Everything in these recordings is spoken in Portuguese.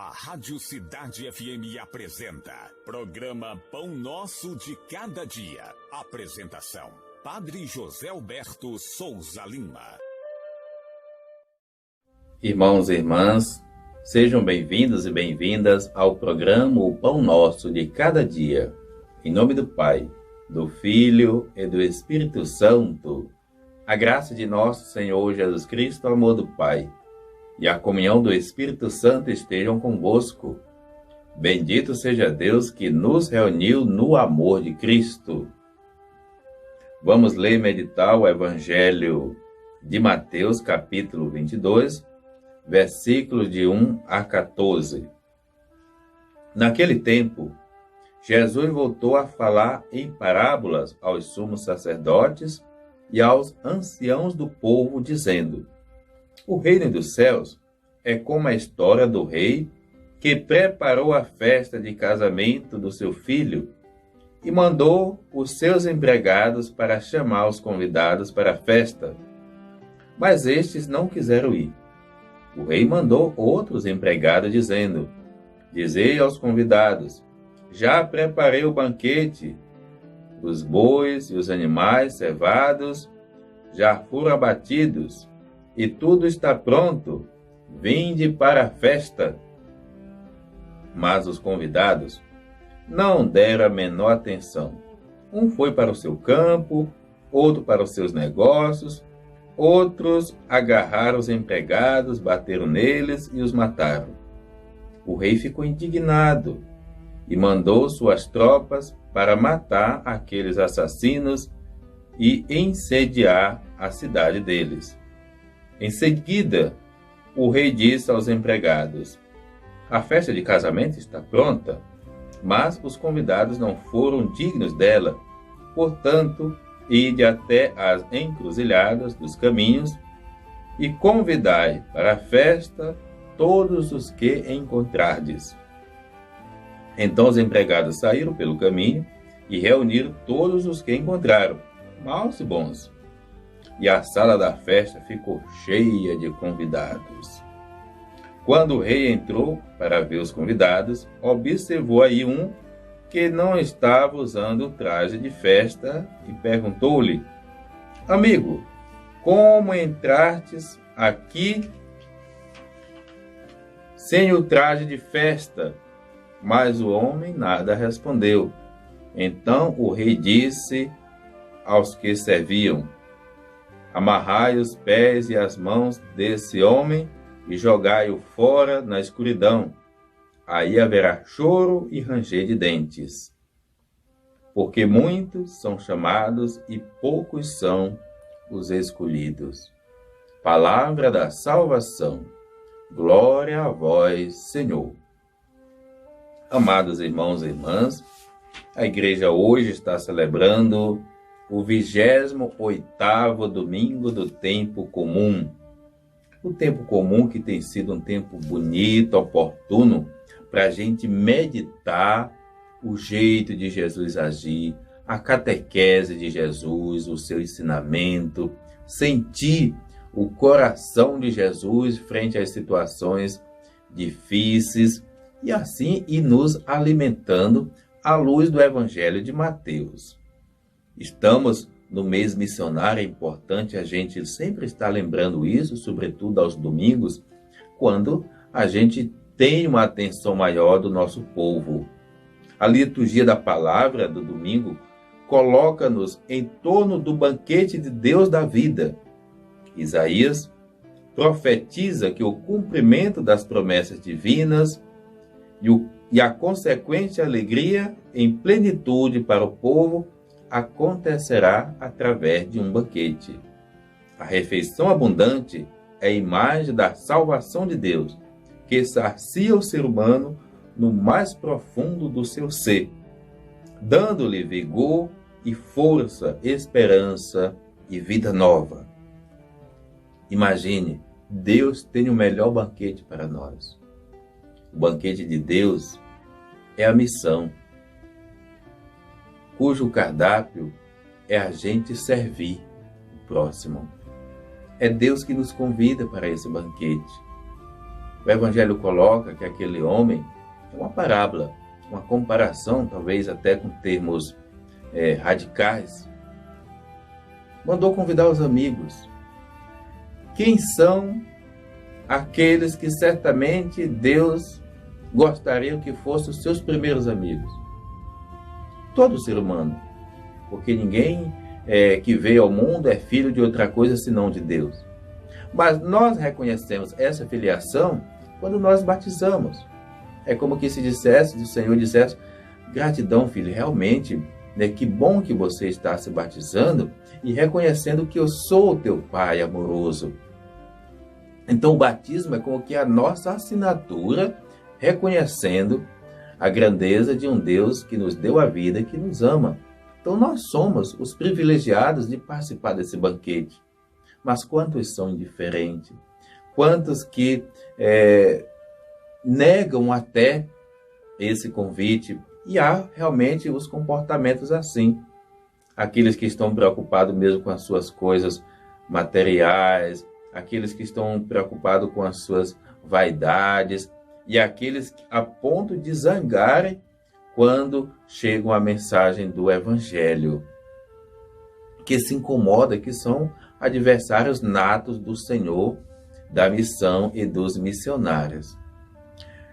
A Rádio Cidade FM apresenta programa Pão Nosso de Cada Dia. Apresentação: Padre José Alberto Souza Lima. Irmãos e irmãs, sejam bem-vindos e bem-vindas ao programa O Pão Nosso de Cada Dia. Em nome do Pai, do Filho e do Espírito Santo, a graça de nosso Senhor Jesus Cristo, o amor do Pai e a comunhão do Espírito Santo estejam convosco. Bendito seja Deus que nos reuniu no amor de Cristo. Vamos ler e meditar o Evangelho de Mateus, capítulo 22, versículos de 1 a 14. Naquele tempo, Jesus voltou a falar em parábolas aos sumos sacerdotes e aos anciãos do povo, dizendo: o reino dos céus é como a história do rei que preparou a festa de casamento do seu filho e mandou os seus empregados para chamar os convidados para a festa. Mas estes não quiseram ir. O rei mandou outros empregados, dizendo: dizei aos convidados: já preparei o banquete, os bois e os animais cevados já foram abatidos, e tudo está pronto, vinde para a festa. Mas os convidados não deram a menor atenção. Um foi para o seu campo, outro para os seus negócios, outros agarraram os empregados, bateram neles e os mataram. O rei ficou indignado e mandou suas tropas para matar aqueles assassinos e incendiar a cidade deles. Em seguida, o rei disse aos empregados: a festa de casamento está pronta, mas os convidados não foram dignos dela. Portanto, ide até as encruzilhadas dos caminhos e convidai para a festa todos os que encontrardes. Então os empregados saíram pelo caminho e reuniram todos os que encontraram, maus e bons. E a sala da festa ficou cheia de convidados. Quando o rei entrou para ver os convidados, observou aí um que não estava usando o traje de festa e perguntou-lhe: amigo, como entrastes aqui sem o traje de festa? Mas o homem nada respondeu. Então o rei disse aos que serviam: amarrai os pés e as mãos desse homem e jogai-o fora na escuridão. Aí haverá choro e ranger de dentes. Porque muitos são chamados e poucos são os escolhidos. Palavra da salvação. Glória a vós, Senhor. Amados irmãos e irmãs, a igreja hoje está celebrando o 28º domingo do tempo comum. O tempo comum que tem sido um tempo bonito, oportuno, para a gente meditar o jeito de Jesus agir, a catequese de Jesus, o seu ensinamento, sentir o coração de Jesus frente às situações difíceis e assim ir nos alimentando à luz do Evangelho de Mateus. Estamos no mês missionário, é importante a gente sempre estar lembrando isso, sobretudo aos domingos, quando a gente tem uma atenção maior do nosso povo. A liturgia da palavra do domingo coloca-nos em torno do banquete de Deus da vida. Isaías profetiza que o cumprimento das promessas divinas e a consequente alegria em plenitude para o povo acontecerá através de um banquete. A refeição abundante é a imagem da salvação de Deus, que sacia o ser humano no mais profundo do seu ser, dando-lhe vigor e força, esperança e vida nova. Imagine, Deus tem o melhor banquete para nós. O banquete de Deus é a missão, cujo cardápio é a gente servir o próximo. É Deus que nos convida para esse banquete. O Evangelho coloca que aquele homem é uma parábola, uma comparação, talvez até com termos radicais. Mandou convidar os amigos. Quem são aqueles que certamente Deus gostaria que fossem os seus primeiros amigos? Todo ser humano, porque ninguém que veio ao mundo é filho de outra coisa senão de Deus. Mas nós reconhecemos essa filiação quando nós batizamos. É como que se dissesse, o Senhor dissesse: gratidão, filho, realmente, que bom que você está se batizando e reconhecendo que eu sou o teu Pai amoroso. Então o batismo é como que a nossa assinatura, reconhecendo a grandeza de um Deus que nos deu a vida e que nos ama. Então nós somos os privilegiados de participar desse banquete. Mas quantos são indiferentes? Quantos que negam até esse convite? E há realmente os comportamentos assim. Aqueles que estão preocupados mesmo com as suas coisas materiais, aqueles que estão preocupados com as suas vaidades, e aqueles a ponto de zangarem quando chega a mensagem do Evangelho, que se incomoda, que são adversários natos do Senhor, da missão e dos missionários.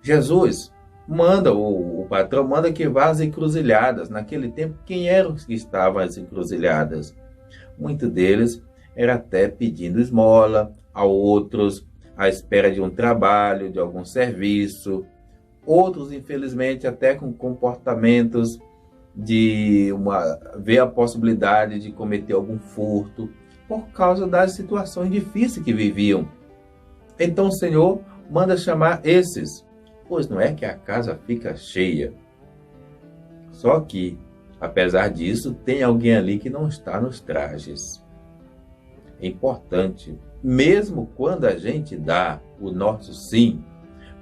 Jesus manda, o patrão manda que vá às encruzilhadas. Naquele tempo, quem eram os que estavam às encruzilhadas? Muitos deles era até pedindo esmola, a outros à espera de um trabalho, de algum serviço, outros, infelizmente, até com comportamentos de ver a possibilidade de cometer algum furto, por causa das situações difíceis que viviam. Então o Senhor manda chamar esses, pois não é que a casa fica cheia. Só que, apesar disso, tem alguém ali que não está nos trajes. É importante, mesmo quando a gente dá o nosso sim,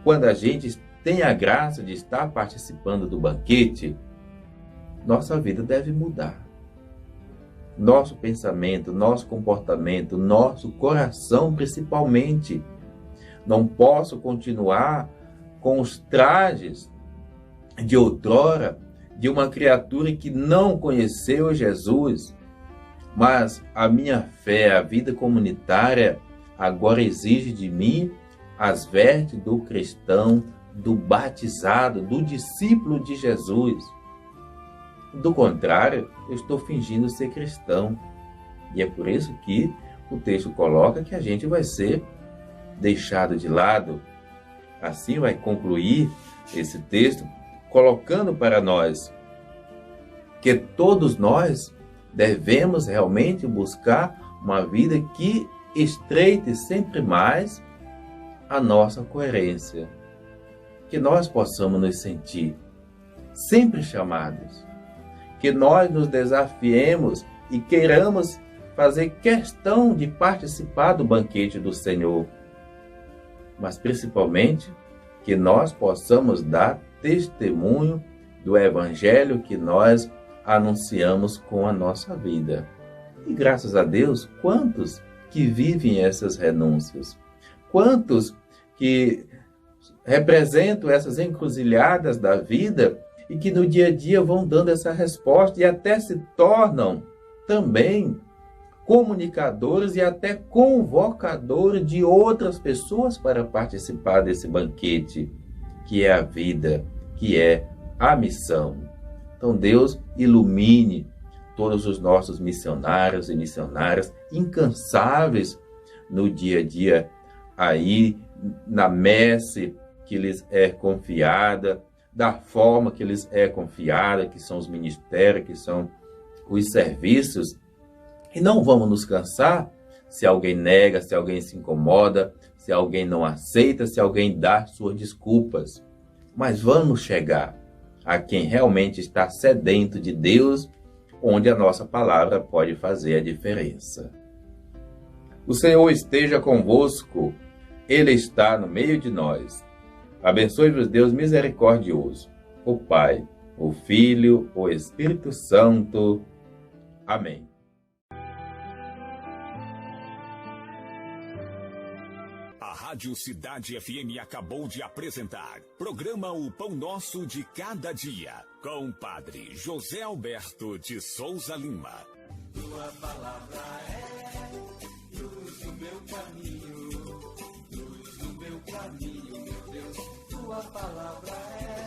quando a gente tem a graça de estar participando do banquete, nossa vida deve mudar. Nosso pensamento, nosso comportamento, nosso coração principalmente. Não posso continuar com os trajes de outrora de uma criatura que não conheceu Jesus. Mas a minha fé, a vida comunitária, agora exige de mim as vestes do cristão, do batizado, do discípulo de Jesus. Do contrário, eu estou fingindo ser cristão. E é por isso que o texto coloca que a gente vai ser deixado de lado. Assim vai concluir esse texto, colocando para nós que todos nós devemos realmente buscar uma vida que estreite sempre mais a nossa coerência. Que nós possamos nos sentir sempre chamados. Que nós nos desafiemos e queiramos fazer questão de participar do banquete do Senhor. Mas principalmente que nós possamos dar testemunho do Evangelho que nós anunciamos com a nossa vida. E graças a Deus, quantos que vivem essas renúncias? Quantos que representam essas encruzilhadas da vida e que no dia a dia vão dando essa resposta e até se tornam também comunicadores e até convocadores de outras pessoas para participar desse banquete, que é a vida, que é a missão. Então Deus ilumine todos os nossos missionários e missionárias incansáveis no dia a dia, aí na messe que lhes é confiada, da forma que lhes é confiada, que são os ministérios, que são os serviços. E não vamos nos cansar se alguém nega, se alguém se incomoda, se alguém não aceita, se alguém dá suas desculpas. Mas vamos chegar a quem realmente está sedento de Deus, onde a nossa palavra pode fazer a diferença. O Senhor esteja convosco, Ele está no meio de nós. Abençoe-vos Deus misericordioso, o Pai, o Filho, o Espírito Santo. Amém. A Rádio Cidade FM acabou de apresentar programa O Pão Nosso de Cada Dia, com o Padre José Alberto de Souza Lima. Tua palavra é luz no meu caminho, luz no meu caminho, meu Deus. Tua palavra é